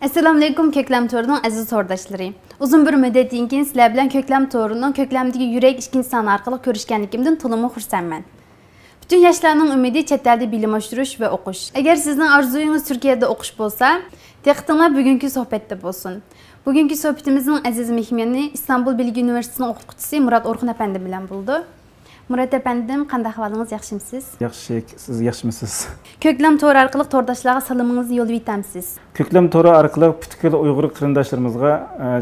Assalamu alaykum Köklem Toru'nun aziz tordaşları. Uzun bir müddetden keyin sizler bilan Köklem Toru'nun Köklemdagi yürek ikkinchi soni orqali ko'rishganligimdan to'liq xursandman. Bütün yoshlarning umidi chet elda bilim oshirish va o'qish. Agar sizning orzuyingiz Turkiyada o'qish bo'lsa, diqqatinglar bugungi suhbatda bo'lsin. Bugungi suhbatimizning aziz mehmoni Istanbul Bilgi Universitetining o'qituvchisi Murat Orxun apandi bilan bo'ldi. Murat apandim, qanday ahvolingiz, yaxshimisiz? Yaxshi, siz yaxshimisiz? Köklem Toru orqali tordoshlarga salomingizny yo'llab o'tamsiz. Köklem Toru orqali butkul Uyg'ur qarindoshlarimizga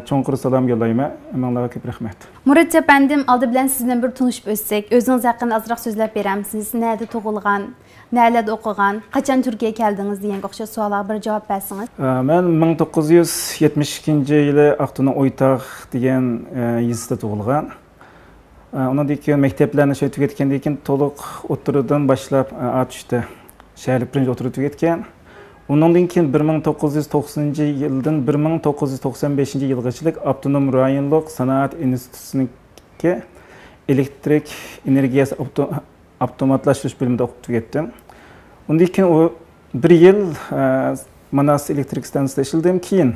cho'nqur salom yo'llayman. Menlarga ko'p rahmat. Murat apandim, oldi bilan siz bilan bir tanishib o'tsak, o'zingiz haqida ozroq so'zlab beramiz. Nerede tug'ilgan, nerede o'qigan, qachon Turkiyaga keldingiz degan o'xshash savollarga bir javob bersangiz. Men 1972-yili Aqto'ning O'ytaq degan yezida tug'ilgan. Ondan keyin maktablarni shu tugatgandan keyin to'liq o'tiridan boshlab A3da shaharlik birinchi o'tirib tugatgan. Undan keyin 1990-yildan 1995-yilgacha Avtonom rayonlik sanoat institutiga elektrik energiyasi avtomatlashtirish bo'limida o'qib tugatdim. Undan keyin u bir yil Manas elektrik stansiyasida ishladim. Keyin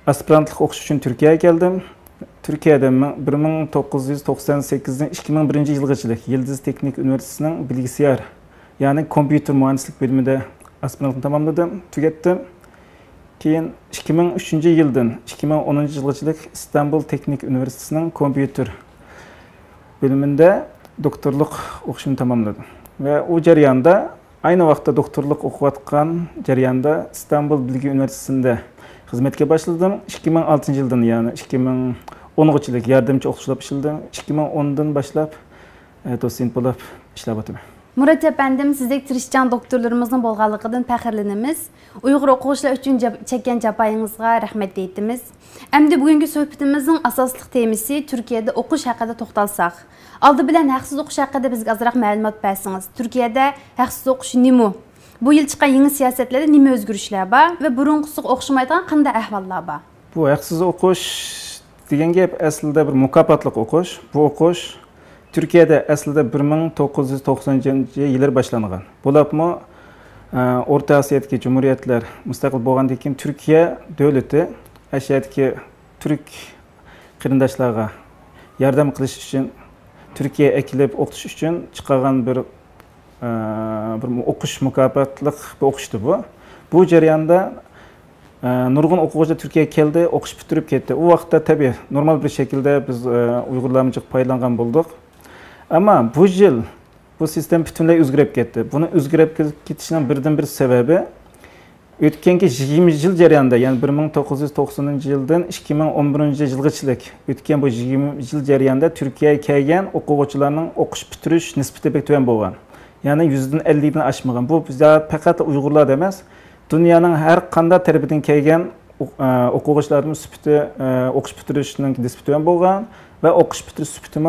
aspirantlik o'qish uchun Turkiyaga keldim. Türkiye'de 1998'den 2001 yılgacha Yıldız Teknik Üniversitesi'nin bilgisayar yani kompüter mühendislik bölümünde aspirantlık tamamladım, tükettim. Keyin 2003 yıldan 2010 yılgacha İstanbul Teknik Üniversitesi'nin kompüter bölümünde doktorluk okuşumu tamamladım. Ve o jarayonda aynı vaqtda doktorluk okuyatkan jarayonda İstanbul Bilgi Üniversitesi'nde hizmetke başladım. 2006 yıldan yani 2010 yardımcı o'qituvchilar ishladim. 2010dan boshlab dotsent bo'lib ishlayotiman. Murat apandim, sizdek tirishchan doktorlarimizning bo'lganligidan faxrlanamiz. Uyg'ur o'quvchilar uchun chekkan jafoyingizga rahmat deymiz. Endi bugungi suhbatimizning asosli temasi Turkiyada o'qish haqida to'xtalsak. Oldi bilan haqsiz o'qish haqida bizga ozroq ma'lumot bersangiz. Turkiyada haqsiz o'qish nima? Bu yil chiqqan yangi siyosatlarda nima o'zgarishlar bor va burunqisiga o'xshamaydigan qanday ahvollar bor? Bu haqsiz o'qish degan gap aslida bir mukofotliq o'qish. Bu o'qish Turkiyada aslida 1990-yillar boshlangan. Bo'libmi O'rta Osiyodagi jumhuriyatlar mustaqil bo'lgandan keyin Turkiya davlati ashiyadagi turk qarindoshlarga yordam qilish uchun Turkiya akilib o'qitish uchun chiqargan bir o'qish mukofotliq bir o'qishdi bu. Bu jarayonda nurg'un o'quvchilar Turkiyaga keldi, o'qish bitirib ketdi. U vaqtda tabii normal bir şekilde biz Uyg'urlarimiz foydalangan bo'ldik. Ammo bu yil bu sistem butunlay o'zgarib ketdi. Buni o'zgarib ketishining birdan bir sababi o'tgangi 20 yil jarayonida, ya'ni 1990-yildan 2011-yilgacha o'tgan bu 20 yil jarayonida Turkiyaga kelgan o'quvchilarning o'qish bitirish nisbati bek tuvan bo'lgan. Ya'ni 150 dan oshmagan. Bu faqat Uyg'urlar emas, dunyoning har qanday tarafidan kelgan o'quvchilarning sifati o'qish bitirishning nisbati tuvan bo'lgan va o'qish bitirish sifati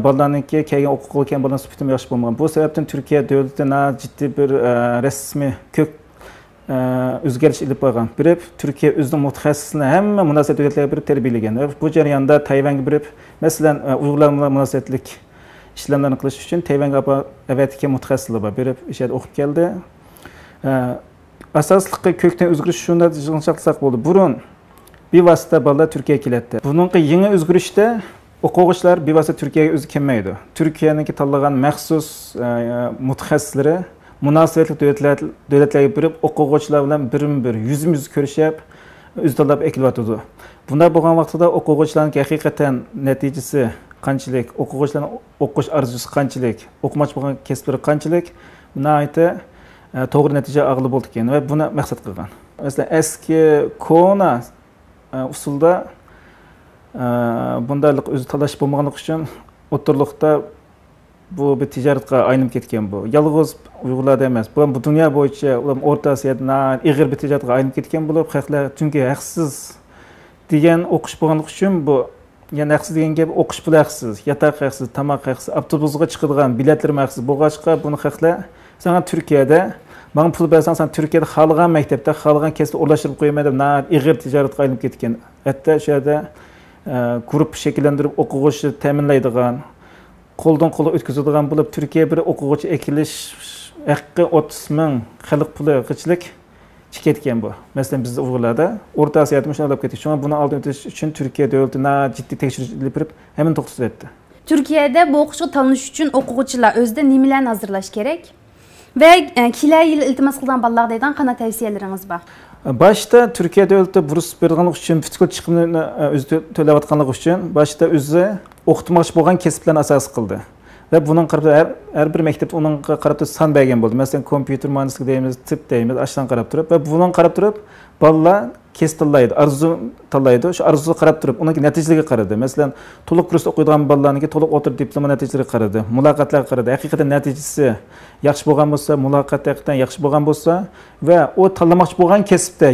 bolalarniki kelgan o'quvchilar bilan sifati yaxshi bo'lmagan. Bu sababdan Turkiya davlati jiddiy bir rasmiy ko'p o'zgarish ilib qo'ygan. Birib Turkiya o'zining mutaxassisini hamma munosabat davlatlarga birib tarbiyalagan. Bu jarayonda Tayvanga birib, masalan, Uyg'urlar bilan munosabatlik ishlarni qilish uchun Tayvanga avatga mutaxassislar bor. Birib ishda o'qib keldi. Asosliqqa ko'kdan o'zgarish shunda qilsak bo'ldi. Burun bevosita bolalar Turkiyaga keladi. Buningga yangi o'zgarishda o'quvchilar bevosita Turkiyaga o'zi kelmaydi. Turkiyaniki tanlagan maxsus mutaxassislari munosabatli davlatlarga birib o'quvchilar bilan birma-bir yuzma-yuz ko'rishib, o'z tanlab ekilyapti. Bunda bo'lgan vaqtida o'quvchilarning haqiqatan natijasi qanchalik, o'quvchilarning o'qish orzusi qanchalik, o'qimoqchi bo'lgan kasblari qanchalik, buni aytib to'g'ri natija aqli bo'ldi ekan va buni maqsad qilgan. Masalan, eski kona usulda bundaylik o'zi talash bo'lmaganligi uchun o'tirliqda bu bir tijoratga aylanib ketgan bu. Yolg'iz Uyg'urlarda emas, bu dunyo bo'yicha O'rta Osiyoda ig'ir bir tijoratga aylanib ketgan bo'lib, xalqlar chunki haqsiz degan o'qish bo'lganligi uchun bu, ya'ni haqsiz degan gap o'qish puli haqsiz, yotoq haqsiz, tomoq haqsiz, avtobusga chiqadigan biletlar haqsiz bo'lg'achqa buni xalqlar sana Turkiyada bana pul bersen sen Türkiye'de xalqan maktabda xalqan kasbda o'rlashtirib qo'ymaydi deb ig'ir tijoratga aylanib ketgan. Hatto o'sha yerda guruh shakllantirib o'quvchi ta'minlaydigan, qo'ldan qo'lga o'tkazadigan bo'lib, Turkiya bir o'quvchi ekilish haqqi 30 ming xalq puli g'ichlik ketgan bu. Masalan bizda Uyg'urlarda O'rta Osiyoda shuni olib ketdik. Shunga buni oldin o'tish uchun Turkiya davlati jiddiy tekshirish ilib kirib, hemen to'xtatib etdi. Turkiyada bu o'qishga tanlash uchun o'quvchilar o'zida nimalarni hazırlash kerak? Ve kelar yil iltimos qilgan bolalarga deydigan qanday tavsiyalaringiz bor? Başta Türkiye devleti burs berganlik uchun butkul chiqimini o'zi to'layotganligi uchun başta o'zi o'qitmoqchi bo'lgan kasblarni asos qildi. Ve bunun qarab her bir maktabda uningga qarab son bergan bo'ldi. Masalan, kompyuter mühendislik deymiz, tip deymiz, ashdan qarab turib ve bunun qarab turib bolalar kes tanlaydi, arzu tanlaydi. Shu arzuga qarab turib uning natijalariga qaradi. Masalan, to'liq kurs o'qiydigan bolalarniki to'liq o'tirib diploma natijalariga qaradi, muloqotlarga qaradi. Haqiqatan natijasi yaxshi bo'lgan bo'lsa, muloqot haqiqatan yaxshi bo'lgan bo'lsa ve o tanlamoqchi bo'lgan kasbda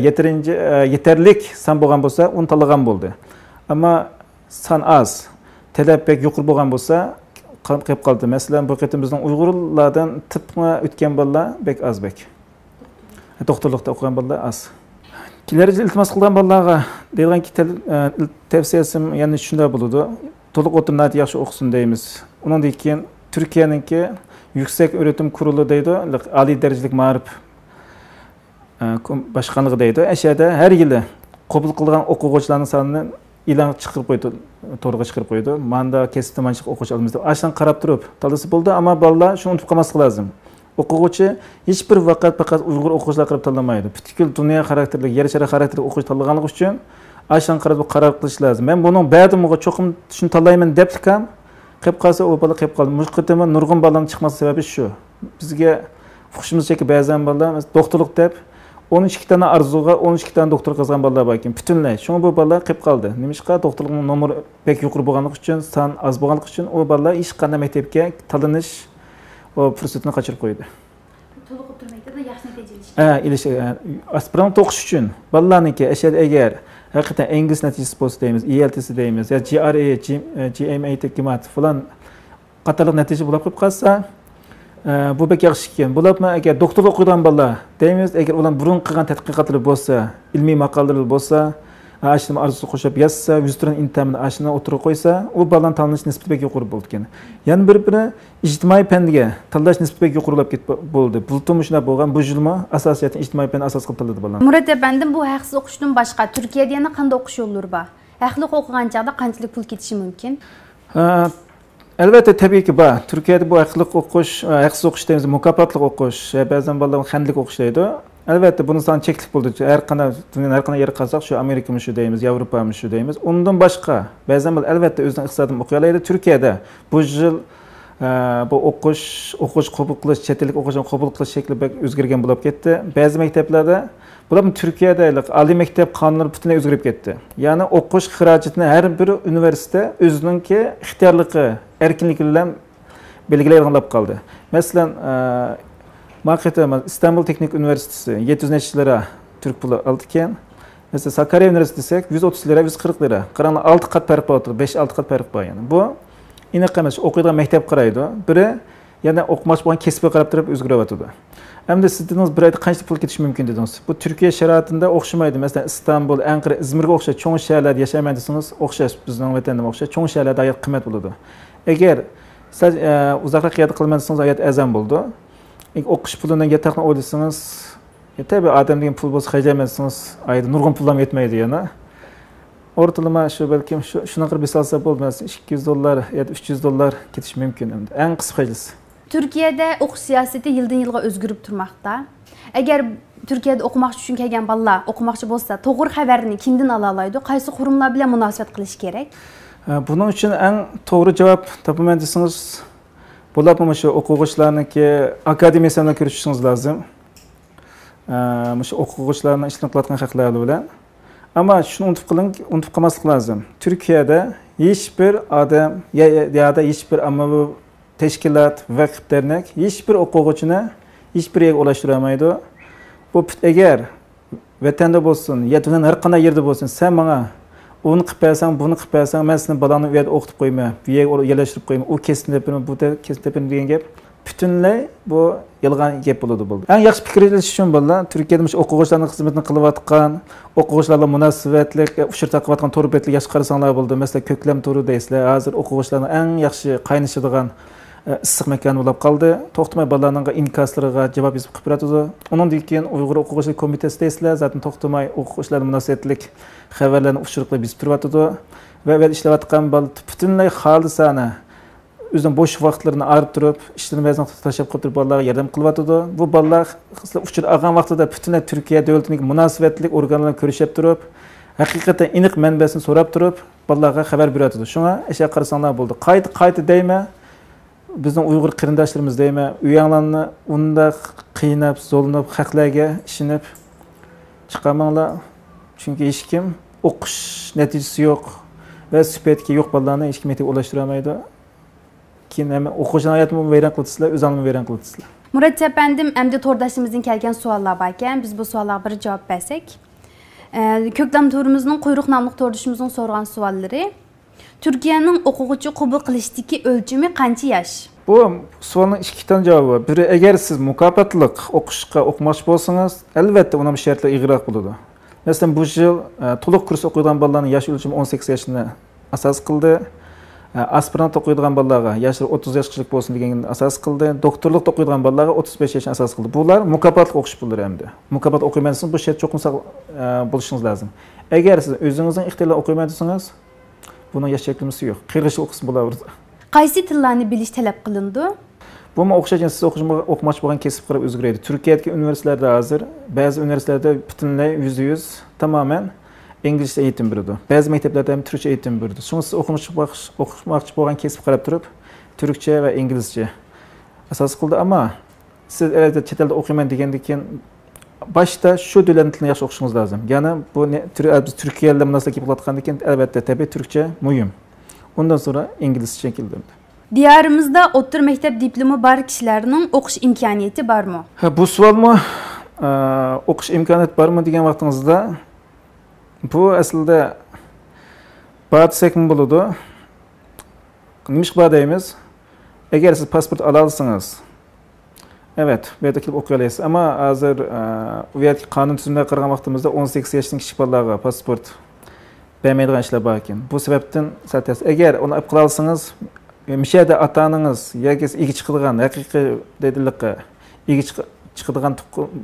yetarlik son bo'lgan bo'lsa, uni tanlagan bo'ldi. Ammo son az, talab pek yuqori bo'lgan bo'lsa, qolib qoldi. Masalan, bu qatim bizning Uyg'urlardan tipma o'tgan bolalar bek az bek. Doktorlikda o'qigan bolalar az. Kelar iltimos qilgan bolalarga deydigan tavsiyasim yana shunday bo'ladi. To'liq o'tirib yaxshi o'qisin deymiz. Undan keyin Turkiyaningki yuksak o'rgatim kuruli deydi, oliy darajalik ma'rif boshqonligi deydi. Ashada har yili qabul qilgan o'quvchilarning sonini e'lon chiqarib qo'ydi, to'g'riga chiqarib qo'ydi. Manda kesibda manchiq o'quvchi olamiz deb ashdan qarab turib talasi bo'ldi, ammo bolalar shuni unutib qolmaslik lozim. O'quvchi hech bir vaqt faqat Uyg'ur o'quvchilar qarab tanlamaydi. Butkul dunyo xarakterli, yer shari xarakterli o'quvchi tanlaganligi uchun ashdan qarab qaror qilish lozim. Men buning ba'dimiga cho'qim shuni tanlayman deb ham qilib qolsa, u bola qilib qoldi. Mushqitimi nurg'un bolaning chiqmas sababi shu. Bizga fuqishimizcha ba'zan bolalar doktorlik deb 12 tane arzuga 12 tane doktor qazgan bolalar bor ekan. Butunlay. Shunga bu bolalar qilib qoldi. Nimishqa doktorlikning nomeri pek yuqori bo'lganligi uchun, son az bo'lganligi uchun u bolalar hech qanday maktabga tanlanish o fursatini qochirib qo'ydi. To'liq o'tirmaydi da yaxshi natija ilish. Aspirant o'qish uchun bolalarniki agar haqiqatan ingliz natijasi bo'lsa deymiz, IELTS deymiz, yo GRE, GMA tekimat falan qatorliq natija bo'lib qolib qolsa, bu bek yaxshi ekan. Bo'libmi agar doktorlik o'qigan bolalar deymiz, agar ular burun qilgan tadqiqotlari bo'lsa, ilmiy maqolalar bo'lsa, ashni arzusi qo'shib yozsa, yuzturan intamini ashni o'tirib qo'ysa, u bolaning tanlanish nisbati bek yuqori bo'ldi ekan. Yana bir-biri ijtimoiy fanga tanlash nisbati bek yuqorilab ketib bo'ldi. Bultum shunday bo'lgan, bu yilma asosiyatni ijtimoiy fan asos qilib tanladi bolalar. Murat efendim, bu haqsiz o'qishdan boshqa Turkiyada yana qanday o'qish yo'llari bor? Haqliq o'qigan chaqda qanchalik pul ketishi mumkin? Albatta tabiiyki bor. Turkiyada bu haqliq o'qish, haqsiz o'qish deymiz, mukofotli o'qish, ba'zan bolalar xandlik o'qish deydi. Albatta bunun soni cheklik bo'ldi. Har qanday dunyoning har qanday yeri qolsak, shu Amerikami shu deymiz, Yevropami shu deymiz. Undan boshqa ba'zan albatta o'zining iqtisodini o'qiy oladi. Turkiyada bu yil bu o'qish qabul qilish, chet ellik o'qishni qabul qilish shakli o'zgargan bo'lib ketdi. Ba'zi maktablarda bular Turkiyada oliy maktab qonunlari butunlay o'zgarib ketdi. Ya'ni o'qish xarajatini har bir universitet o'zininki ixtiyorligi, erkinligi bilan belgilaydigan qoldi. Masalan, Maqeta İstanbul Teknik Üniversitesi 700 lira Türk pulu aldı ekan. Mesela Sakarya Üniversitesi desek 130 lira, 140 lira. Qarana 6 qat farq bor, 5-6 qat farq bor yani. Bu iniq emas, o'qiydigan maktab qaraydi. Biri yana o'qimoqchi bo'lgan kasbga qarab turib o'zgaryapti. Endi siz dedingiz bir oyda qancha pul ketishi mumkin dedingiz. Bu Turkiya sharoitida o'xshamaydi. Masalan, Istanbul, Ankara, Izmirga o'xshash cho'ng shaharlarda yashayman desangiz, o'xshash bizning vatanda o'xshash cho'ng shaharlarda hayot qimmat bo'ladi. Agar siz uzoqroq yerda qilman desangiz, hayot azam bo'ldi. O'qish pulidan yetaqni o'ylasangiz, tabii odam degan pul bo'lsa xajlamaysiz, oyda nurg'un pul ham yetmaydi yana. O'rtalama shu balkim shunaqa qilib hisoblasa bo'ldi, $200 yoki $300 ketishi mumkin endi. Eng qisqa hajlisi. Turkiyada o'qish siyosati yildan yilga o'zgarib turmoqda. Agar Turkiyada o'qimoqchi uchun kelgan bolalar o'qimoqchi bo'lsa, to'g'ri xabarni kimdan ola oladi? Qaysi qurumlar bilan munosabat qilish kerak? Buning uchun eng to'g'ri javob topaman desangiz, bo'libmi shu o'quvchilarniki akademiyasi bilan ko'rishishingiz lozim. Shu o'quvchilarning ishini qilayotgan haqlari bilan. Ammo shuni unutib qolmaslik lozim. Turkiyada hech bir odam yoki hech bir ommaviy tashkilot, vaqf dernek hech bir o'quvchini hech bir yerga ulashtirib olmaydi. Bu agar vatanda bo'lsin, yoki har qanday yerda bo'lsin, sen menga uni qilib bersang, buni qilib bersang, men seni bolani u yerda o'qitib qo'yma, bu yerga yerlashtirib qo'yma, u kesni deb, bu kesni deb degan gap butunlay bu yolg'on gap bo'ladi. Eng yaxshi fikr etish uchun bolalar Turkiyada o'quvchilarning xizmatini qilayotgan, o'quvchilarga munosabatli, ushur taqiyotgan to'rbetli yaxshi qarasanglar bo'ldi. Masalan, ko'klam to'ri deysizlar. Hozir o'quvchilarning eng yaxshi qaynashadigan issiq makon bo'lib qoldi. To'xtamay bolalarning inkaslariga javob yozib qilib beradi. Undan keyin Uyg'ur o'quvchilar komitesi deysizlar, zaten to'xtamay o'quvchilar munosabatlik xabarlarni ushurliqlab yozib turibdi va ishlayotgan bola butunlay xolisona o'zining bo'sh vaqtlarini ayirib turib, ishlarini ba'zan tashlab qo'yib turib bolalarga yordam qilyapti. Bu bolalar uchun olgan vaqtida butunlay Turkiya davlatining munosabatli organlarini ko'rishib turib, haqiqatan aniq manbasini so'rab turib, bolalarga xabar beradi. Shunga ishga qarasanglar bo'ldi. Qayta deymi? Bizning Uyg'ur qarindoshlarimiz deymi? Uyanglarni unda qiynab, zo'linib, haqlarga ishinib chiqamanglar. Chunki hech kim o'qish natijasi yo'q va sifatga yo'q bolalarni hech kim yetib ulashtirib olmaydi. Keyin ham o'quvchining hayotini vayron qilasizlar, o'zingizni vayron qilasizlar. Murat apandim, endi to'rdoshimizdan kelgan savollar bor ekan. Biz bu savollarga bir javob bersak. Ko'klam to'rimizning quyruq nomli to'rdishimizning so'rgan savollari. Turkiyaning o'quvchi qabul qilishdagi o'lchami qancha yosh? Bu savolning ikki xil javobi bor. Biri, agar siz mukofotliq o'qishga o'qimoqchi bo'lsangiz, albatta uning shartlari ig'roq bo'ladi. Masalan, bu yil to'liq kurs o'qiydigan bolalarning yosh o'lchami 18 yoshni asos qildi. Aspirant o'qiydigan bolalarga yoshi 30 yoshlik bo'lsin deganni asos qildi. Doktorlik o'qiydigan bolalarga 35 yoshni asos qildi. Bular mukofotli o'qish pullari hamda. Mukofot o'qimaysangiz bu shart cho'qinsa bo'lishingiz lozim. Agar siz o'zingizning ixtiyorla o'qimayotsangiz, buni yosh cheklimasi yo'q. Qirg'ishli o'qishni bo'laveradi. Qaysi tillarni bilish talab qilindi? Bu o'xshagan siz o'qimoqchi bo'lgan kasb qarab o'zgaradi. Turkiyadagi universitetlarda hozir ba'zi universitetlarda butunlay %100 tamoman inglizcha eğitim beradi. Ba'zi maktablarda ham turkcha eğitim beradi. Shuni siz o'qimoqchi bo'lgan kasb qarab turib, turkcha va inglizcha asos qildi, ammo siz albatta chet elda o'qiyman degandan keyin boshda shu tilni yaxshi o'qishingiz lozim. Ya'ni bu biz Turkiyaga munosabat qilayotgandan keyin albatta tabiiy turkcha muhim. Undan sonra inglizcha keldi. Diyorimizda o'rta maktab diplomi bor kishilarning o'qish imkoniyati bormi? Bu savolmi? O'qish imkoniyati bormi degan vaqtingizda bu aslida bor desak bo'ladi. Nima bor deymiz? Agar siz pasport ola olsangiz, evet, bu yerda kelib o'qiy olasiz. Ammo hozir u yerda qonun tuzumida qaragan vaqtimizda 18 yoshdan kichik bolalarga pasport bermaydigan ishlar bor ekan. Bu sababdan satasiz. Agar uni olib qila olsangiz, mishada ota-onangiz yoki ega chiqadigan haqiqiy dedilikqa ega chiqadigan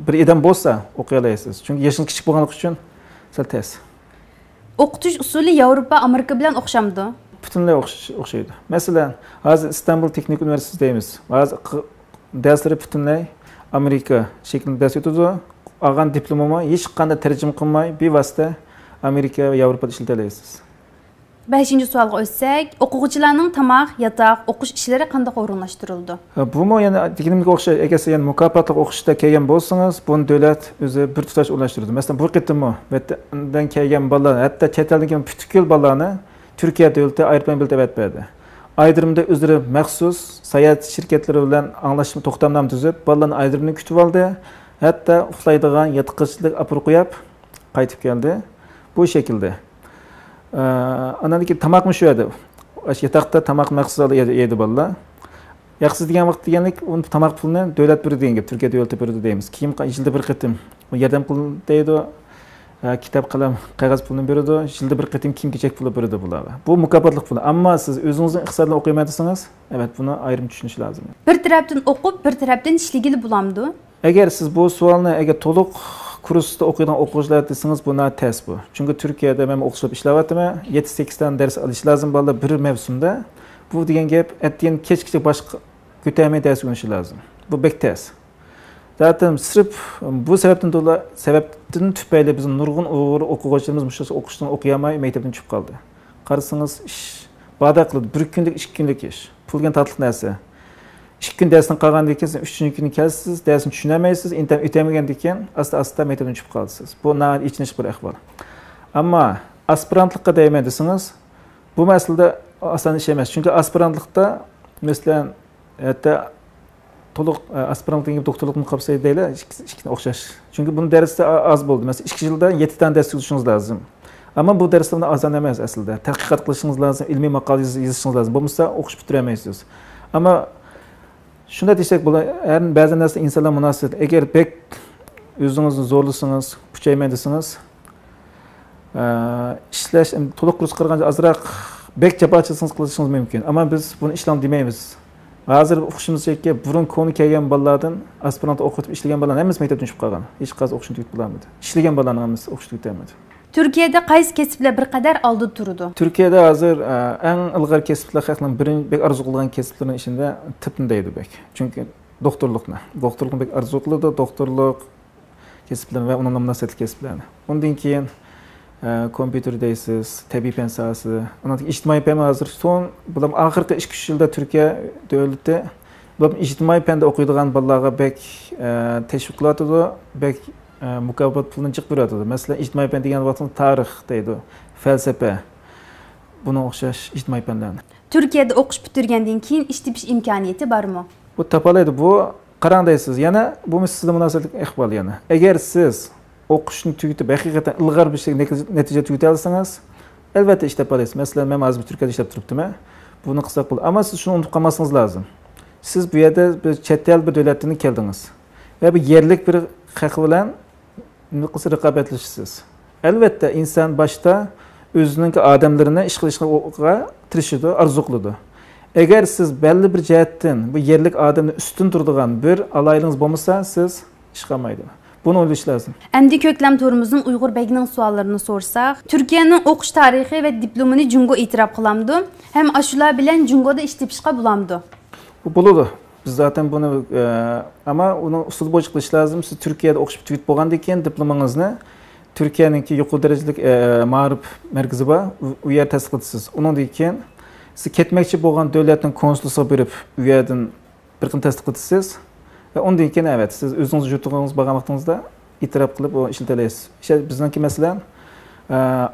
bir odam bo'lsa o'qiy olasiz. Chunki yoshingiz kichik bo'lganligi uchun sal tez. O'qitish usuli Yevropa, Amerika bilan o'xshamdi? Butunlay o'xshaydi. Masalan, hozir Istanbul Texnik universiteti deymiz. Hozir darslari butunlay Amerika shaklida dars o'tadi. Olgan diplomini hech qanday tarjima qilmay bevosita Amerika va Yevropada ishlata olasiz. 5-savolga o'tsak, o'quvchilarning tamoq, yotoq, o'qish ishlari qanday o'rinlashtirildi? Bu yana deganimga o'xshaydi. Agar siz mukofotli o'qishda kelgan bo'lsangiz, buni davlat o'zi bir tutash o'rinlashtiradi. Masalan, bu qitimmi undan kelgan bolalar, hatto chet eldan kelgan butkul bolalarni Turkiya davlati aeroplan bilet berdi. Aydirimda o'zlari maxsus sayohat shirkatlari bilan anglashma to'xtamnoma tuzib, bolalarni aydirimni kutib oldi. Hatto uxlaydigan yotqizchilik olib qo'yib qaytib keldi. Bu shaklda. Andan keyin tamoqmi shu edi. Yotoqda tamoq maqsadi yedi bolalar. Yaxshisi degan vaqt deganlik, uni tamoq pulini davlat beradi degan gap, Turkiya davlati beradi deymiz. Kiyim yilda bir qitim yordam pul deydi, kitob qalam qog'oz pulini beradi, yilda bir qitim kiyim-kechak puli beradi bularga. Bu mukofotlik pul. Ammo siz o'zingizning iqtisodini o'qiyotsangiz, evet, buni ayrim tushunish lozim. Bir tarafdan o'qib, bir tarafdan ishligili bo'lamdi. Agar siz bu savolni to'liq kursda o'qiydigan o'quvchilar desangiz, bu tez bu. Chunki Turkiyada men o'qishib ishlayapman, 7-8 dan dars olish lozim bolalar bir mavsumda. Bu degan gap, atgan kechgacha boshqa ko'tarmay dars o'qishi lozim. Bu bek tez. Zaten sirf bu sababdan tufayli bizning nurg'un Uyg'ur o'quvchilarimiz mushta o'qishdan o'qiyolmay maktabdan chiqib qoldi. Qarasangiz ish bada qildi, bir kunlik, 2 kunlik ish. Pulga tatliq narsa. 2 kun darsdan qolgandan keyin 3-chi kuni kelsiz, darsni tushunmaysiz, intam o'tamagandan keyin asta-asta maktabdan chiqib qolasiz. Bu ichinish bir ahvol. Ammo aspirantlikqa deyman desangiz, bu masalada oson ish emas. Chunki aspirantlikda masalan, hatto to'liq aspirantlikka doktorlikni qilsa deylar, ikkita o'xshash. Chunki buni darsda oz bo'ldi. Masalan, 2 yilda 7 dan dars o'qishingiz lozim. Ammo bu darslar oson emas aslida. Tadqiqot qilishingiz lozim, ilmiy maqola yozishingiz lozim. Bo'lmasa o'qish bitirmaysiz. Ammo shunda desak bo'ladi, ba'zi narsa insonlar munosib. Agar bek o'zingizni zo'rlasangiz, kuchayman desangiz, ishlash to'liq kurs qilganda azroq bek jabochisingiz qilishingiz mumkin. Ammo biz buni ishlam demaymiz. Hozir o'qishimizga burun koni kelgan bolalardan aspirant o'qitib ishlagan bolalar hammasi maktabdan tushib qolgan. Hech qaysi o'qishni tugatib bo'lmadi. Ishlagan bolalarning hammasi o'qishni tugatolmadi. Turkiyada qaysi kasblar bir qadar oldi turdi? Turkiyada hozir eng ilg'or kasblar haqida birinchi bek orzu qilgan kasblarning ichida tipni deydi bek. Chunki doktorlikni bek orzu qiladi, doktorlik kasblarni va uning munosabatli kasblarni. Undan keyin kompyuter deysiz, tabiiy fan sohasi, undan ijtimoiy fan hozir son bular oxirgi 2-3 yilda Turkiya davlati bu ijtimoiy fanda o'qiydigan bolalarga bek tashviq qiladi, bek mukofot pulini chiqib beradi. Masalan, ijtimoiy fan degan vaqtda tarix deydi, falsafa. Buna o'xshash ijtimoiy fanlarni. Turkiyada o'qish bitirgandan keyin ish tepish imkoniyati bormi? Bu topalaydi. Bu qarang deysiz. Yana bu sizga munosabatli iqbol yana. Agar siz o'qishni tugatib haqiqatan ilg'or bir natija tuta olsangiz, albatta ish topalaysiz. Masalan, men hozir Turkiyada ishlab turibdim. Buni qilsak bo'ladi. Ammo siz shuni unutib qolmasligingiz lozim. Siz bu yerda bir chet el bir davlatdan keldingiz. Va bir yerlik bir haq bilan nima qilsa raqobatlashasiz. Albatta inson boshda o'zining odamlarini ish qilishga tirishadi, orzu qiladi. Agar siz belli bir jihatdan bu yerlik odamni ustun turadigan bir alaylingiz bo'lmasa, siz ish qilmaydi. Buni o'ylash lozim. Endi ko'klam to'rimizning Uyg'ur begining savollarini so'rsak, Turkiyaning o'qish tarixi va diplomini Jungo e'tirof qilamdi, ham ashular bilan Jungoda ish tepishga bo'lamdi. Bu bo'ladi. Biz zaten bunu ama uni usul bo'yicha qilish lozim. Siz Turkiyada o'qish tugatib bo'lgandan keyin diplomangizni Turkiyaningki yuqori darajali ma'rif markazi bor, u yer tasdiqlaysiz. Undan keyin siz ketmoqchi bo'lgan davlatning konsulsiga berib, u yerdan bir qancha tasdiqlaysiz. Va undan keyin evet, siz o'zingiz yurtingiz bo'lgan vaqtingizda e'tirof qilib o ishlatalaysiz. Bizningki masalan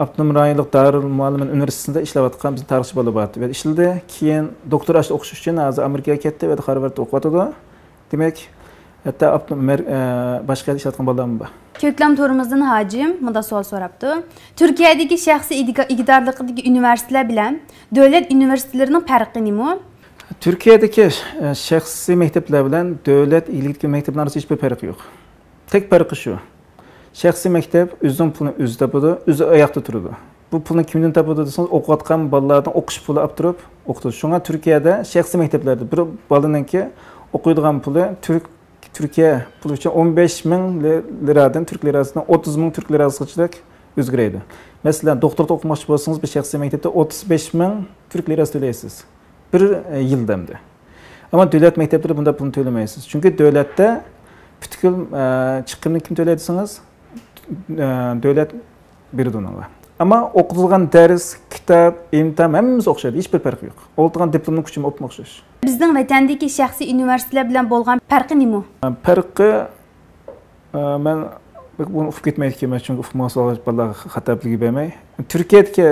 Abdunum rayonlik Darul Muallimin universitetida ishlayotgan bizning tarixchi bola bor. Va ishladi, keyin doktorat o'qish uchun hozir Amerikaga ketdi va Harvardda o'qiyotdi. Demak, hatto Abdunum boshqa ishlayotgan bolalarım bor. Ko'klam to'rimizdan Hajim bunda savol so'rabdi. Turkiyadagi shaxsiy igdorlikdagi universitetlar bilan davlat universitetlarining farqi nima? Turkiyadagi shaxsiy maktablar bilan davlat igdorlik maktablar orasida hech bir farq yo'q. Tek farqi shu. Shaxsiy maktab o'zining pulini o'zi topadi, o'zi oyoqda turadi. Bu pulni kimdan topadi desangiz, o'qiyotgan bolalardan o'qish puli olib turib o'qitadi. Shunga Turkiyada shaxsiy maktablarda bir bolaninki o'qiydigan puli Turkiya puli uchun 15 ming liradan Turk lirasidan 30 ming Turk lirasigacha o'zgaradi. Masalan, doktorlik o'qimoqchi bo'lsangiz, bir shaxsiy maktabda 35 ming Turk lirasi to'laysiz. Bir yildamda. Ammo davlat maktablarida bunda pulni to'lamaysiz. Chunki davlatda butkul chiqimni kim to'laydi desangiz, davlat beradi unga. Ammo o'qitilgan dars, kitob, imtihon hammasi o'xshaydi, hech bir farqi yo'q. Oldigan diplomning kuchi o'xshash. Bizning vatandagi shaxsiy universitetlar bilan bo'lgan farqi nima? Farqi men buni ufib ketmayotganman, chunki ufmoqchilar bolalarga xatobligi bermay. Turkiyadagi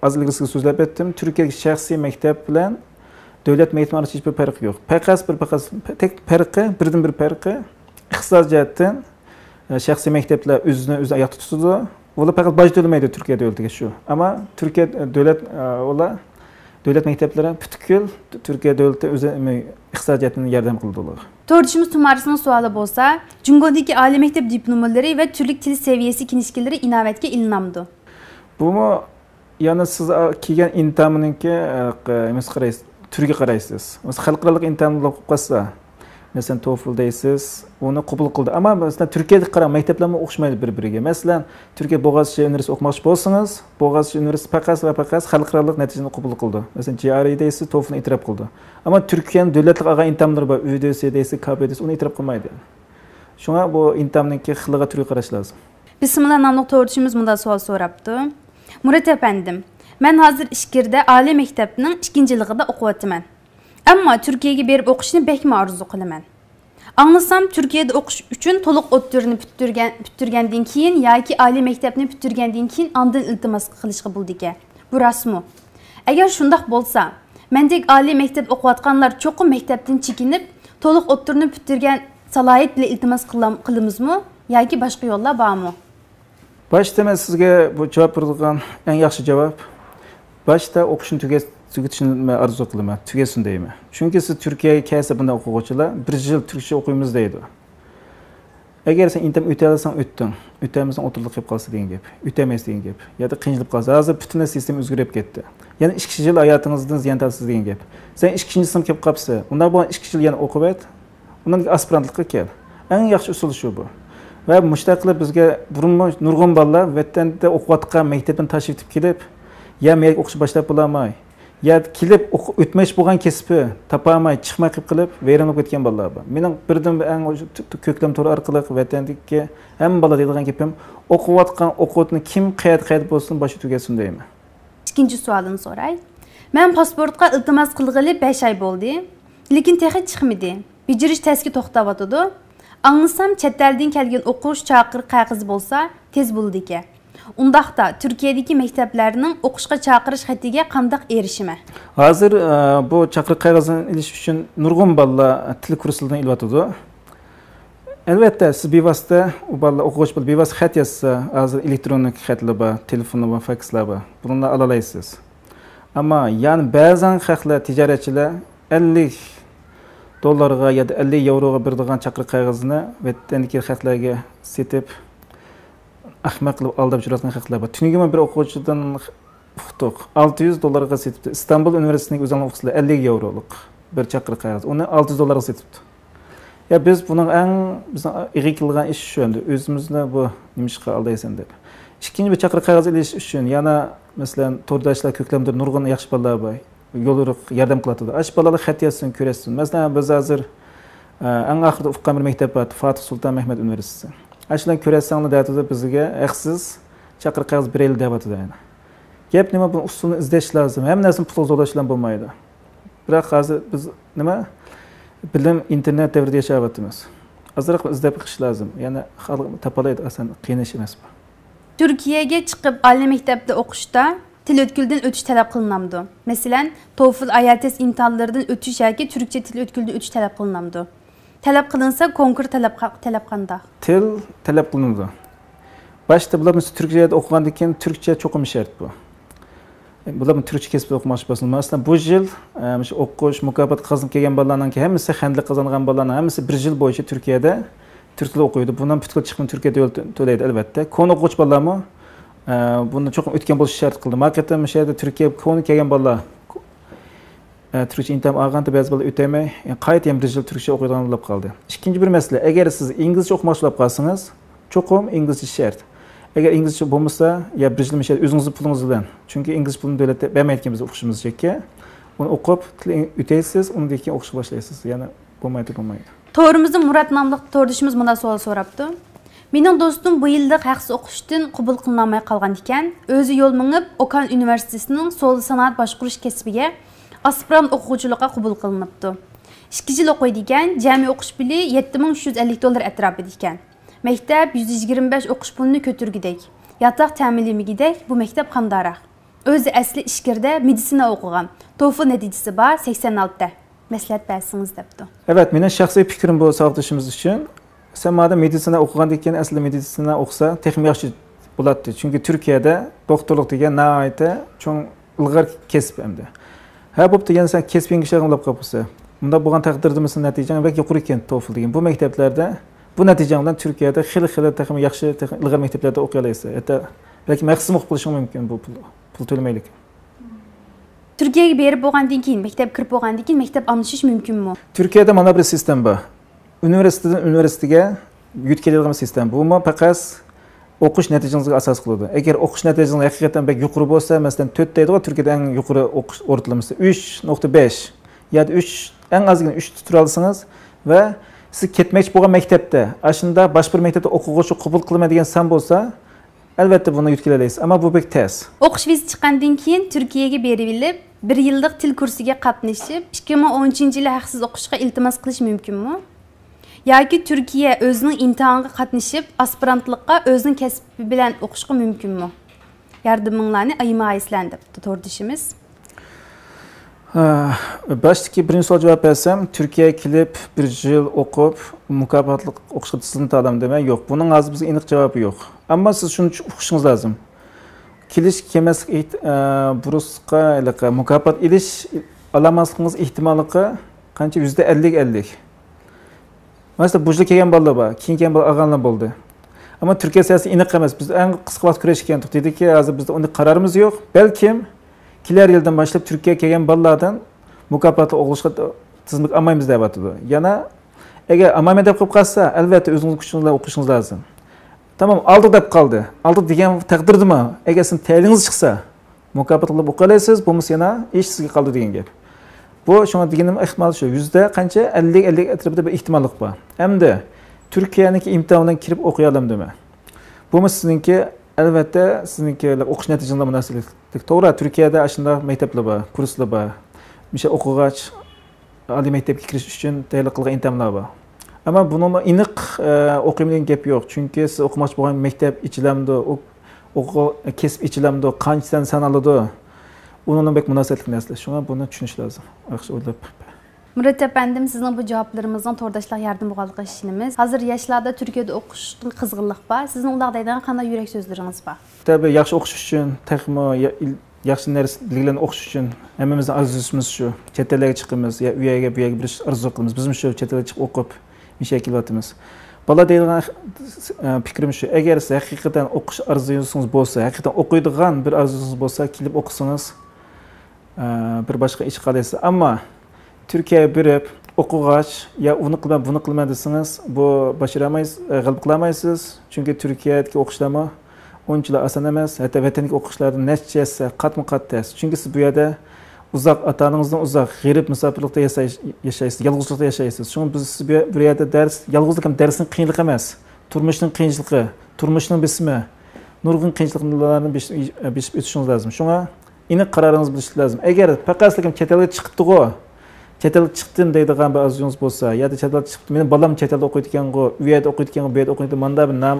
azligiga so'zlab o'tdim. Turkiyadagi shaxsiy maktab bilan davlat maktabi orasida hech bir farq yo'q. Faqat tek farqi, birdan bir farqi iqtisodiy jihatdan shaxsiy maktablar o'zini o'zi oyoqda tutadi. Ular faqat boj to'lamaydi Turkiya davlatiga shu. Ammo Turkiya davlat maktablari butkul Turkiya davlati o'zi iqtisodiy jihatdan yordam qiladi. To'rtishimiz Tumarisining savoli bo'lsa, Jungodagi oliy maktab diplomlari va turli til saviyasi kinishkalari inovatga ilinamdi. Bumi yana siz kelgan intaminingki qaraysiz, turga qaraysiz. Masalan, xalqaro intamlar qo'ysa, masalan TOEFL deysiz, uni qabul qildi. Ammo masalan Turkiyada qarang, maktablarni o'qishmaydi bir-biriga. Masalan, Turkiya Boğaziçi universitetida o'qimoqchi bo'lsangiz, Boğaziçi universiteti faqat xalqaro natijani qabul qildi. Masalan, GRE deysiz, TOEFLni e'tirof qildi. Ammo Turkiyaning davlatlik olgan intamlari bor, UDC deysiz, KB deysiz, uni e'tirof qilmaydi. Shunga bu intamningki xiliga turga qarash lozim. Bismillah nomli to'rtishimiz bunda savol so'rabdi. Murat apandim, men hozir Ishkirda oliy maktabning 2-yilligida o'qiyapman. Ammo Turkiyaga berib o'qishni bekma orzu qilaman. Anglasam, Turkiyada o'qish uchun to'liq o'ttirni bitirgandan keyin yoki oliy maktabni bitirgandan keyin andin iltimos qilishga bo'ldi ekan. Bu rasmi. Agar shundoq bo'lsa, mendek oliy maktab o'qiyotganlar cho'qim maktabdan chekinib, to'liq o'ttirni bitirgan salohiyat bilan iltimos qilamizmi yoki boshqa yo'llar bormi? Boshda men sizga bu javob beradigan eng yaxshi javob, boshda o'qishni tugatishni orzu qilaman, tugasin deyman. Chunki siz Turkiyaga kelsa bunday o'quvchilar 1 yil turkcha o'qiymiz deydi. Agar sen intam o'talasang o'tding, o'tamazsan o'tirib qolib qolsa degan gap, o'tamaysan degan gap, yoki qiynalib qolsa. Hozir butun sistem o'zgarib ketdi. Yani 2 yıl hayatınızdan ziyan tapsiz degan gap. Sen 2 sınıf kelib qapsa, unda bu 2 yıl yana o'qib et, undan aspirantlikka kel. Eng yaxshi usul shu bu. Va mushtaqlar bizga burunmi nurg'un bolalar vatanda o'qiyotgan maktabdan tashrif etib kelib, ya men o'qish boshlab bo'lamay, ya kelib o'tmoqchi bo'lgan kasbi topolmay, chiqmay qilib vayronib ketgan bolalar bor. Mening birdan eng ko'klam to'ri orqali vatandagi hamma bola deydigan gapim, o'qiyotgan o'quvchini kim qayerda bo'lsin boshi tugasin deyman. İkinci sualını soray. Ben pasportqa iltimos qilg'ili 5 ay bo'ldi, lekin texi chiqmadi. Bijirish tezki to'xtayotidu. Anlasam chet eldan kelgan o'qish chaqiriq qog'ozi bo'lsa, tez bo'ldi ekan. Undaqda Turkiyadagi maktablarning o'qishga chaqirish xatiga qanday erishimi? Hozir bu chaqiriq qog'ozini ilish uchun nurg'un bolalar til kursidan ilyotidi. Albatta, siz bevosita u bolalar o'quvchi bo'lib bevosita xat yozsa, hozir elektronik xatlar bor, telefonlar bor, fakslar bor. Buni ola olasiz. Ammo yani ba'zan xalqlar, tijoratchilar 50 dollarga ya da 50 yevroga beradigan chaqiriq qog'ozini vatandagi xalqlarga setib ahmoq qilib aldab yuradigan xalqlar bor. Tunigima bir o'quvchidan uqdiq. 600 dollarga setibdi. İstanbul Universitetining o'zini o'qislar 50 yevroluk bir chaqiriq qog'oz. Uni 600 dollarga setibdi. Ya biz bunun bizning ig'i qilgan ish shu endi o'zimizni bu nimishqa aldaysan deb. Ikkinchi bir chaqiriq qog'oz ilish uchun yana masalan to'rdoshlar ko'klamda nurg'un yaxshi bolalar bor. Yo'luriq yordam qiladi. Ash bolalar xat yozsin, ko'rsin. Masalan biz hozir eng oxirida o'qigan bir maktab bor, Fatih Sultan Mehmet Universiteti. Ashlan ko'rasanglar deyapti bizga haqsiz chaqiriq qog'oz beraylik deyapti. Gap nima bu usulni izlash lozim. Hamma narsani pul to'lash bilan bo'lmaydi. Biroq hozir biz nima bilim internet davrida yashayapmiz. Azroq izlab chiqish lozim. Ya'ni xalq topalaydi asan qiynash emas bu. Turkiyaga chiqib oliy maktabda o'qishda til o'tkildan o'tish talab qilinamdi. Masalan, TOEFL, IELTS imtihonlaridan o'tish yoki turkcha til o'tkildan o'tish talab qilinamdi. Talab qilinsa, konkurs talab qanday? Til talab qilinadi. Boshda bular biz turkchada o'qigandan keyin turkcha cho'qim shart bu. Bular turkcha kasbda o'qimoqchi bo'lsin. Masalan, bu yil shu o'qish mukofot qazanib kelgan bolalarning hammasi handlik qozongan bolalarning hammasi 1 yil bo'yicha Turkiyada turk tili o'qiydi. Bundan butkul chiqib Turkiyada yo'l to'laydi albatta. Konu o'quvchi bolalarmi buni cho'qim o'tgan bo'lishi shart qildi. Haqiqatan o'sha yerda Turkiya konu kelgan bolalar turkcha imtihon olganda ba'zi bolalar o'tamay, qayta ham 1 yil turkcha o'qiydigan bo'lib qoldi. Ikkinchi bir masala, agar siz inglizcha o'qimoqchi bo'lib qolsangiz, cho'qim inglizcha shart. Agar inglizcha bo'lmasa, ya 1 yil misha o'zingizning pulingiz bilan, chunki ingliz pulini davlat bermayotgan biz o'qishimizga, uni o'qib, o'taysiz, undan keyin o'qishga boshlaysiz. Ya'ni bo'lmaydi. To'g'rimizda Murat nomli to'rdishimiz bunday savol so'rabdi. Mening do'stim bu yilda haqsiz o'qishdan qabul qilinmay qolgan ekan, o'zi yo'l minib Okan universitetining So'l sanoat boshqarish kasbiga aspirant o'quvchilikqa qabul qilinibdi. 2 yil o'qiydi ekan, jami o'qish puli 7350 dollar atrofida ekan. Maktab 125 o'qish pulini ko'targidek. Yotoq ta'minlamagidek bu maktab qandaroq. O'zi asli ishkirda meditsina o'qigan. TOEFL natijasi bor 86 ta. Maslahat bersangiz debdi. Evet, mening shaxsiy fikrim bu sog'liqimiz uchun. Sen madem meditsina o'qigandan keyin asli meditsina o'qisa, texnik yaxshi bo'ladi. Chunki Turkiyada doktorlik degan nihoyatda cho'ng ilg'or kasb endi. Ha bo'pti, yana sen kasbingga shag'ullab qolsa, bunda bo'lgan taqdirda mesela natijang yo'q yuqori ekan TOEFL degan. Bu maktablarda bu natijang bilan Turkiyada xil texnik yaxshi ilg'or maktablarda o'qiy olasiz. Hatta balki maqsad o'qib qolishing mumkin bu pul to'lamaylik. Turkiyaga berib bo'lgandan keyin, maktab kirib bo'lgandan keyin maktab almashish mumkinmi? Turkiyada mana bir sistem bor. Universitetdan universitetiga yutkazilgan sistem. Bu faqat o'qish natijangizga asos qiladi. Agar o'qish natijangiz haqiqatan bek yuqori bo'lsa, masalan 4 deydi, Turkiyada eng yuqori o'qish o'rtalamasi 3.5 yoki 3 eng ozgina 3 tutura olsangiz va siz ketmoqchi bo'lgan maktabda, ashunda boshqa bir maktabda o'quvchi qabul qilmaydigan san bo'lsa, albatta buni yutkiza olasiz. Ammo bu bek tez. O'qish vizi chiqqandan keyin Turkiyaga berilib, 1 yillik til kursiga qatnashib, 2013-yil haqsiz o'qishga iltimos qilish mumkinmi? Yoki Turkiya o'zining imtihoniga qatnashib, aspirantlikqa o'zining kasbi bilan o'qishga mumkinmi? Yordaminglarni ayamaysizlar debdi to'rdishimiz. Baştaki birinchi savol javob bersam, Turkiyaga kelib 1 yil o'qib, mukofotli o'qishga tizimli ta'lim demak yo'q. Buning hozir bizga aniq javobi yo'q. Ammo siz shuni o'qishingiz lozim. Kelish kelmas burusqa mukofot ilish olamasligingiz ehtimolliqi qancha %50-50. Masalan, bu yil kelgan bolalar bor, keyin kelgan bolalar olganlar bo'ldi. Ammo Turkiya siyosati aniq emas. Biz eng qisqa vaqt kurashgan dediki, hozir bizda uni qarorimiz yo'q. Balkim kelar yildan boshlab Turkiyaga kelgan bolalardan mukofotli o'qishga tizimlik olmaymiz deyapti. Yana agar olmayman deb qo'yib qolsa, albatta o'zingiz kuchingiz bilan o'qishingiz lozim. Tamam, oldi deb qoldi. Oldi degan taqdirdami? Agar siz tayinligingiz chiqsa, mukofot qilib o'qiy olasiz, bo'lmasa yana ish sizga qoldi degan gap. Bu shunga deganim ehtimol shu. Yuzda qancha 50 atrofida bir ehtimollik bor. Hamda Turkiyaniki imtihondan kirib o'qiy olamdimi? Bo'lmasa sizningki albatta sizningki o'qish natijangizga munosabatli. To'g'ri, Turkiyada shunday maktablar bor, kurslar bor. Misha o'qig'ach oliy maktabga kirish uchun tayyorlik qilgan imtihonlar bor. Ammo buni aniq o'qiyman gap yo'q. Chunki siz o'qimoqchi bo'lgan maktab ichilamdi, kesib ichilamdi, qanchadan sanaladi. Ununla bek munosabatli narsa. Shunga buni tushunish lozim. Yaxshi o'ylab. Murat efendim, sizning bu javoblaringizdan to'rdoshlar yardım bo'g'aliq ishimiz. Hozir yoshlarda Turkiyada o'qishning qizg'inlik bor. Sizning ular deydigan qanday yurak so'zlaringiz bor? Tabii yaxshi o'qish uchun, texmo yaxshi narsalarni o'qish uchun hammamizning arzusimiz shu. Chet ellarga chiqamiz, ya uyaga, bu yerga birish arzu qilamiz. Biz shu chet elga chiqib o'qib, misha kelyapmiz. Bola deydigan fikrim shu. Agar siz haqiqatan o'qish arzungiz bo'lsa, haqiqatan o'qiydigan bir arzungiz bo'lsa, kelib o'qisangiz bir boshqa ish qilaysiz. Ammo Turkiyaga berib o'qig'ach, ya uni qilmay, buni qilmay desangiz, bu basharamaysiz, g'alaba qilmaysiz. Chunki Turkiyadagi o'qishlarmi unchalar oson emas. Hatto vatandagi o'qishlarning natijasi qatma-qat tez. Chunki siz bu yerda uzoq ota-onangizdan uzoq g'arib musofirlikda yashaysiz, yolg'izlikda yashaysiz. Shunga biz bu yerda yolg'izlik ham darsning qiyinligi emas, turmushning qiyinchiligi, turmushning bismi, nurg'un qiyinchiliklarni besib o'tishingiz lozim. Shunga aniq qaroringizni bilishingiz lozim. Agar faqatligim chet elga chiqibdi-ku, chet elga chiqdim deydigan bir arzungiz bo'lsa, yoki chet elga chiqdim, mening bolam chet elda o'qiyotgan-ku, u yerda o'qiyotgan-ku, bu yerda o'qiyotgan, manda bir nom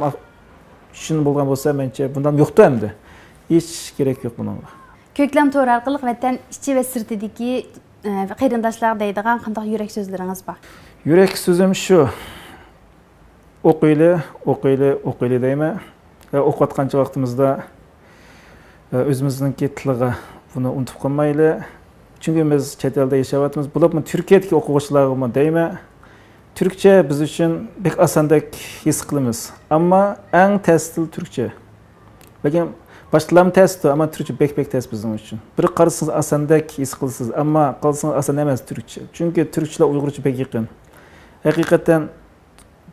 shun bo'lgan bo'lsa, mencha bundan yo'qdi endi. Hech kerak yo'q bunga. Ko'klam to'ri orqali vatan ichi va sirtidagi qarindoshlar deydigan qanday yurak so'zlaringiz bor? Yurak so'zim shu. O'qiyli deyman. O'qiyotgancha vaqtimizda o'zimizning tiliga buni unutib qolmayli. Chunki biz chet elda yashayapmiz. Bularmi Turkiyadagi o'quvchilarmi deyman. Türkçe biz uchun bek osondek his qilamiz. Ammo eng tez til turkcha. Lekin boshqalarning tez, ammo turkcha bek tez bizning uchun. Bir qarasangiz osondek his qilasiz, ammo qolsangiz oson emas turkcha. Chunki turkchalar uyg'urcha bek yaqin. Haqiqatan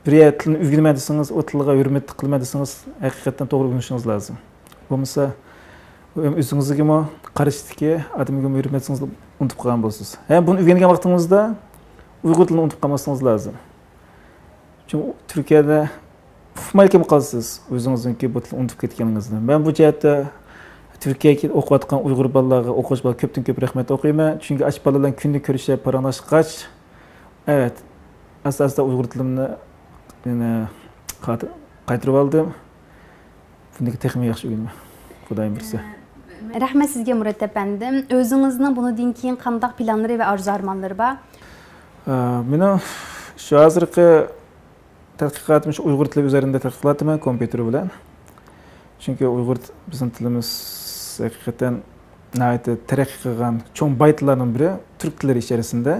bir tilni o'rganmay desangiz, o tilga hurmat qilmay desangiz, haqiqatan to'g'ri o'rganishingiz lozim. Bo'lmasa o'zingizga qarashdiki, odamga hurmatsingizni unutib qolgan bo'lasiz. Ham buni o'rgangan vaqtingizda Uyg'ur tilini unutib qolmasligingiz lozim. Chunki Turkiyada uqmay qolasiz o'zingizniki bu tilni unutib ketganingizni. Men bu jihatda Turkiyaga o'qiyotgan Uyg'ur bolalarga, o'quvchi bolalarga ko'pdan ko'p rahmat o'qiyman. Chunki ach bolalar kunni ko'rishib, paranglashqach, evet, asosida Uyg'ur tilimni qaytarib oldim. Bunga texnik yaxshi o'rganaman. Xudoyim bilsa. Rahmat sizga Murat efendim. O'zingizning bundan keyin qanday planlari va arzu-armonlari bor? Mening shu hozirgi tadqiqotim shu Uyg'ur tili üzerinde tadqiqotim kompyuter bilan. Chunki Uyg'ur bizning tilimiz haqiqatan nihoyatda taraqqiy qilgan cho'ng baytlarning biri turk tillari ichida.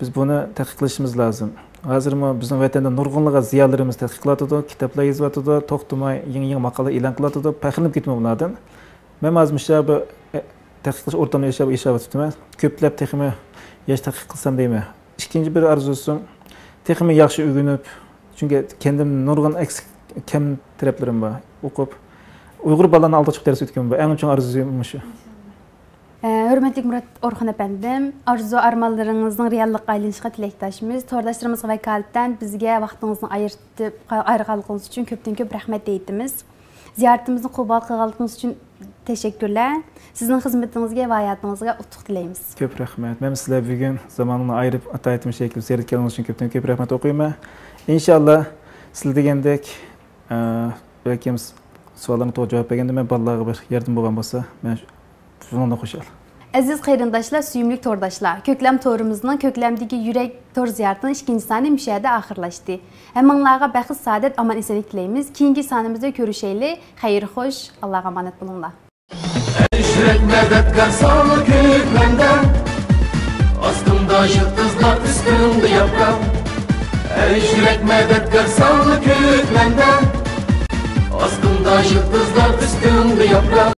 Biz buni tadqiqlashimiz lozim. Hozirmi bizning vatanda nurg'unliga ziyonlarimiz tadqiq qilyapti, kitoblar yozyapti, to'xtamay yangi maqola e'lon qilyapti, faxrlanib ketmoq bundan. Men hozir bu tadqiqlash o'rtamida yashayapman. Ko'plab texmi yaş tadqiq qilsam deyman. İkinci bir arzusim, texmi yaxshi o'rganib, chunki kendim nurg'un eksik kam taraflarim bor. O'qib, Uyg'ur bolalarni oldiga chiqib dars o'tgan bu. Eng chong arzum shu. Hurmatli Murat Orxon efendim, arzu-armonlaringizning reallikka aylanishiga tilakdoshmiz. To'rdoshlarimizga vakolatdan bizga vaqtingizni ayirganligingiz uchun ko'pdan ko'p rahmat deymiz. Ziyoratimizni qabul qilganingiz uchun teşekkürler. Sizin xizmetingizga va hayotingizga utuq tilaymiz. Ko'p rahmat. Men sizlar bugun zamonini ayirib ataytgan shekilda seyretganingiz uchun ko'pdan ko'p rahmat o'qiyman. Inshaalloh siz degandek balki savollarga to'g'ri javob berganda men bolalarga bir yardım bo'lgan bo'lsa, men shundan xushal. Aziz qarindoshlar, suyumli to'rdoshlar, Ko'klam to'rimizning Ko'klamdagi yurak to'r ziyaratining ikkinchi soni müşahada oxirlashdi. Hammalarga baxt, saodat, omon esenlik tilaymiz. Keyingi sonimizda ko'rishaylik. Xayr, xo'sh, Allohga omonat bo'linglar. Yürek medetkar sağlı köklemden, astımda yıldızlar üstünde yaprak. Yürek medetkar sağlı köklemden, astımda yıldızlar üstünde yaprak.